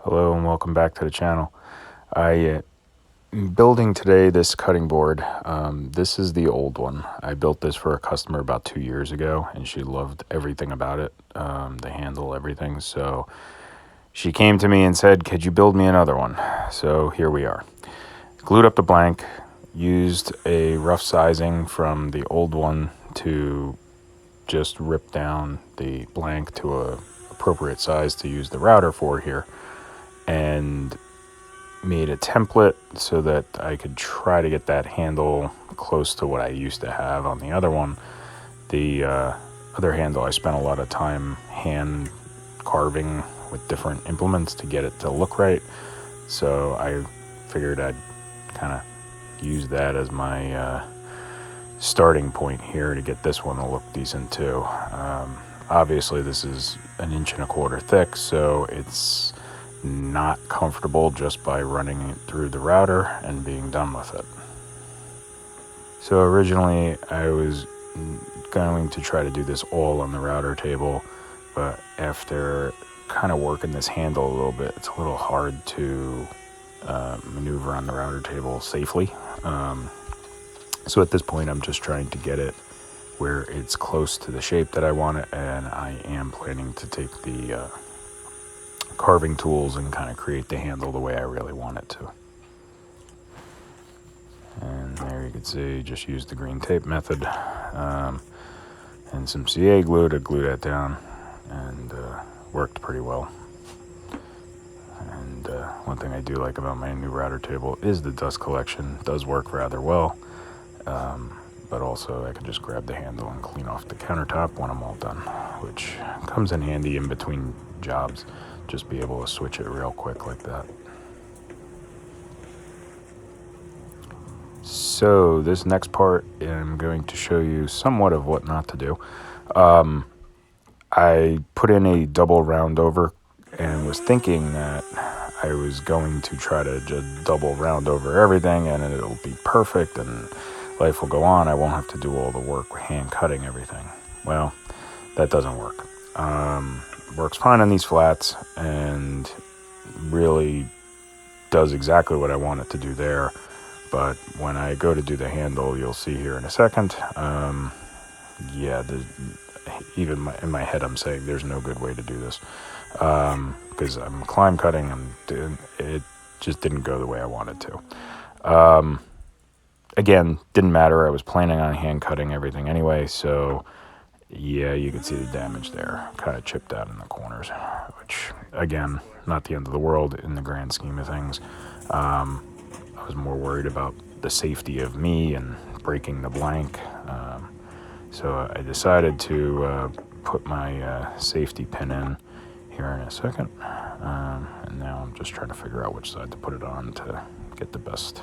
Hello and welcome back to the channel. I am building today this cutting board. This is the old one. I built this for a customer about 2 years ago and she loved everything about it, the handle, everything. So she came to me and said, could you build me another one? So here we are. Glued up the blank, used a rough sizing from the old one to just rip down the blank to a appropriate size to use the router for here, and made a template so that I could try to get that handle close to what I used to have on the other one. The other handle, I spent a lot of time hand carving with different implements to get it to look right. So I figured I'd kind of use that as my starting point here to get this one to look decent too. Obviously this is 1.25 inches thick, so it's not comfortable just by running it through the router and being done with it. So originally I was going to try to do this all on the router table, but after kind of working this handle a little bit, it's a little hard to maneuver on the router table safely. So at this point I'm just trying to get it where it's close to the shape that I want it, and I am planning to take the carving tools and kind of create the handle the way I really want it to. And there you can see, just used the green tape method and some CA glue to glue that down, and worked pretty well. And one thing I do like about my new router table is the dust collection. It does work rather well, but also I can just grab the handle and clean off the countertop when I'm all done, which comes in handy in between jobs. Just be able to switch it real quick like that. So this next part, I'm going to show you somewhat of what not to do. I put in a double round over and was thinking that I was going to try to just double round over everything and it'll be perfect and life will go on. I won't have to do all the work hand cutting everything. Well, that doesn't work. Works fine on these flats and really does exactly what I want it to do there. But when I go to do the handle, you'll see here in a second, yeah, even in my head I'm saying there's no good way to do this, because I'm climb cutting and it just didn't go the way I wanted to. Again, didn't matter. I was planning on hand cutting everything anyway, so yeah, you can see the damage there, kind of chipped out in the corners, which again, not the end of the world in the grand scheme of things. I was more worried about the safety of me and breaking the blank. So I decided to put my safety pin in here in a second. And now I'm just trying to figure out which side to put it on to get the best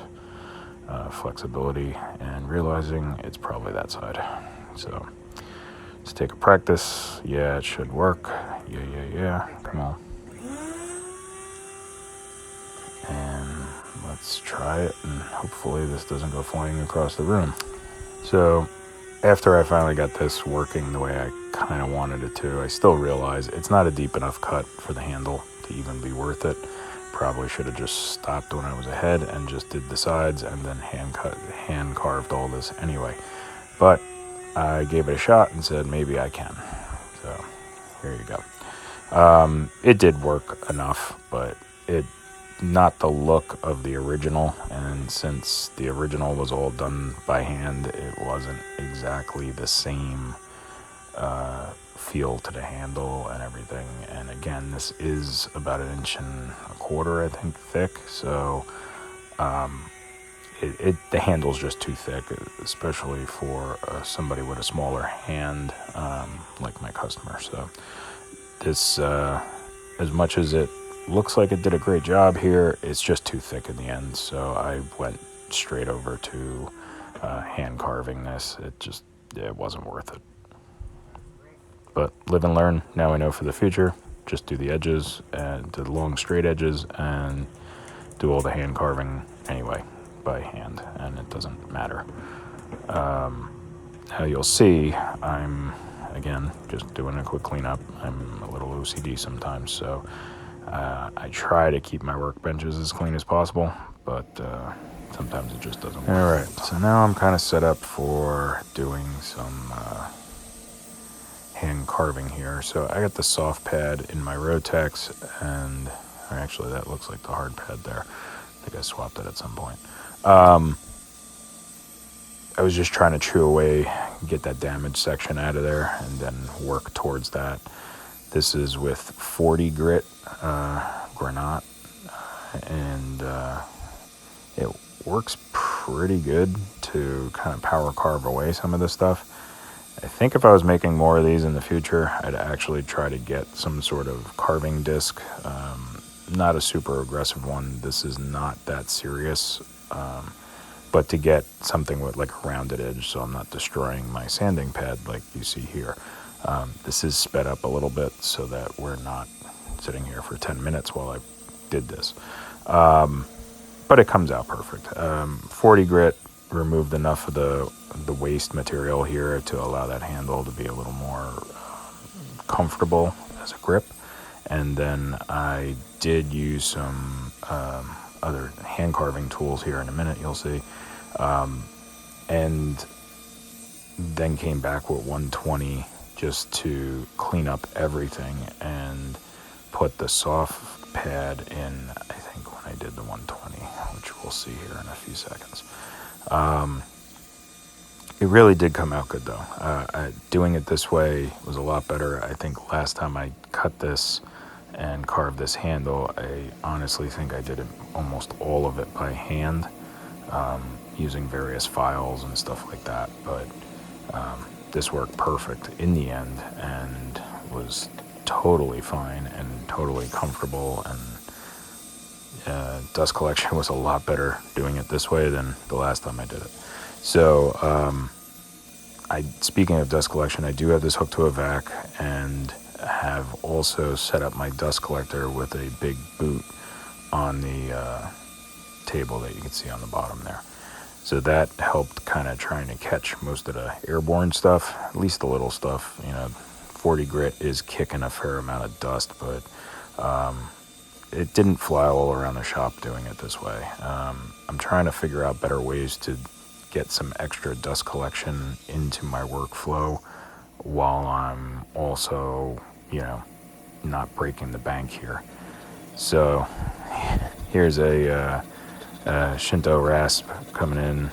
flexibility, and realizing it's probably that side. So let's take a practice. Yeah, it should work. Yeah. Come on. And let's try it, and hopefully this doesn't go flying across the room. So after I finally got this working the way I kind of wanted it to, I still realize it's not a deep enough cut for the handle to even be worth it. Probably should have just stopped when I was ahead and just did the sides and then hand carved all this anyway. But I gave it a shot and said maybe I can. So here you go. It did work enough, but it not the look of the original, and since the original was all done by hand, it wasn't exactly the same feel to the handle and everything. And again, this is about 1.25 inches, I think, thick, so the handle's just too thick, especially for somebody with a smaller hand like my customer. So this, as much as it looks like it did a great job here, it's just too thick in the end, so I went straight over to hand carving this. It wasn't worth it. But live and learn. Now I know for the future, just do the edges and the long straight edges and do all the hand carving anyway by hand, and it doesn't matter. Now you'll see I'm again just doing a quick cleanup. I'm a little OCD sometimes, so I try to keep my workbenches as clean as possible, but sometimes it just doesn't work. All right, so now I'm kind of set up for doing some hand carving here. So I got the soft pad in my Rotex, and actually that looks like the hard pad there. I think I swapped it at some point. I was just trying to chew away, get that damaged section out of there, and then work towards that. This is with 40 grit granite, and it works pretty good to kind of power carve away some of this stuff. I think if I was making more of these in the future, I'd actually try to get some sort of carving disc. Not a super aggressive one. This is not that serious. But to get something with like a rounded edge so I'm not destroying my sanding pad like you see here. This is sped up a little bit so that we're not sitting here for 10 minutes while I did this. But it comes out perfect. 40 grit removed enough of the waste material here to allow that handle to be a little more comfortable as a grip. And then I did use some other hand carving tools here in a minute, you'll see. And then came back with 120 just to clean up everything and put the soft pad in, I think, when I did the 120, which we'll see here in a few seconds. It really did come out good, though. Doing it this way was a lot better. I think last time I cut this and carved this handle, I honestly think I did it, almost all of it by hand, using various files and stuff like that. But this worked perfect in the end and was totally fine and totally comfortable, and dust collection was a lot better doing it this way than the last time I did it. So speaking of dust collection, I do have this hooked to a vac and have also set up my dust collector with a big boot on the table that you can see on the bottom there. So that helped kind of trying to catch most of the airborne stuff, at least the little stuff. 40 grit is kicking a fair amount of dust, but it didn't fly all around the shop doing it this way. I'm trying to figure out better ways to get some extra dust collection into my workflow while I'm also, not breaking the bank here. So here's a Shinto rasp coming in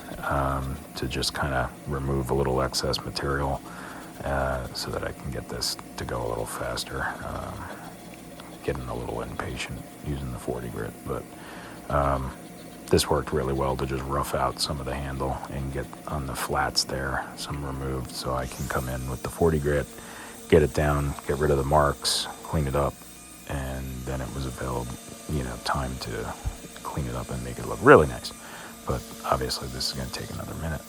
to just kind of remove a little excess material so that I can get this to go a little faster. Getting a little impatient using the 40 grit, but this worked really well to just rough out some of the handle and get on the flats there some removed, so I can come in with the 40 grit, get it down, get rid of the marks, clean it up, and then it was available, time to clean it up and make it look really nice. But obviously this is going to take another minute,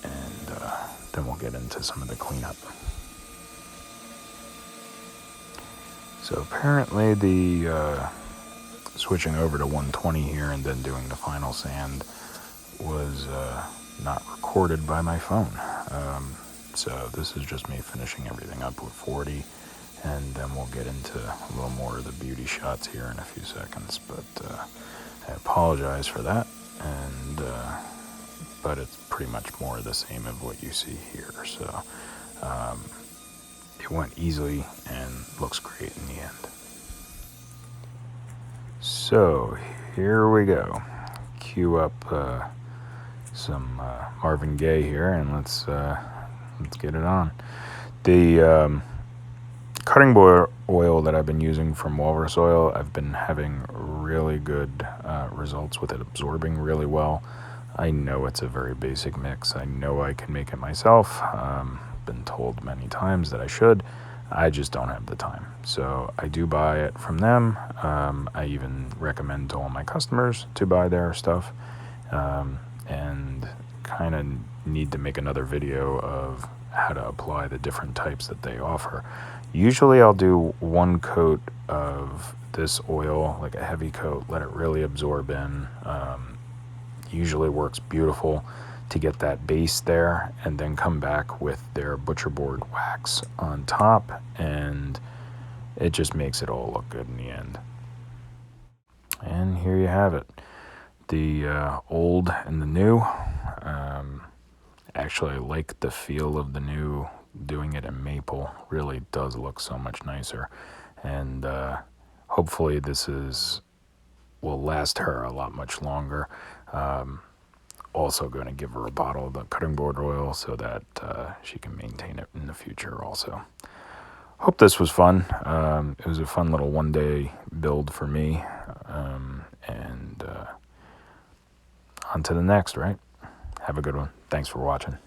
and then we'll get into some of the cleanup. So apparently the switching over to 120 here and then doing the final sand was not recorded by my phone. So this is just me finishing everything up with 40, and then we'll get into a little more of the beauty shots here in a few seconds. But I apologize for that, and but it's pretty much more of the same of what you see here. So it went easily and looks great in the end. So here we go. Cue up some Marvin Gaye here, and let's get it on. The cutting board oil that I've been using from Walrus Oil, I've been having really good results with it absorbing really well. I know it's a very basic mix. I know I can make it myself. Been told many times that I should. I just don't have the time. So I do buy it from them. I even recommend to all my customers to buy their stuff. And kind of need to make another video of how to apply the different types that they offer. Usually I'll do one coat of this oil, like a heavy coat, let it really absorb in. Usually works beautiful to get that base there, and then come back with their butcher board wax on top, and it just makes it all look good in the end. here you have it. The old and the new. Actually, I like the feel of the new. Doing it in maple really does look so much nicer. And hopefully this will last her a lot much longer. Also going to give her a bottle of the cutting board oil so that she can maintain it in the future also. Hope this was fun. It was a fun little one-day build for me. And on to the next, right? Have a good one. Thanks for watching.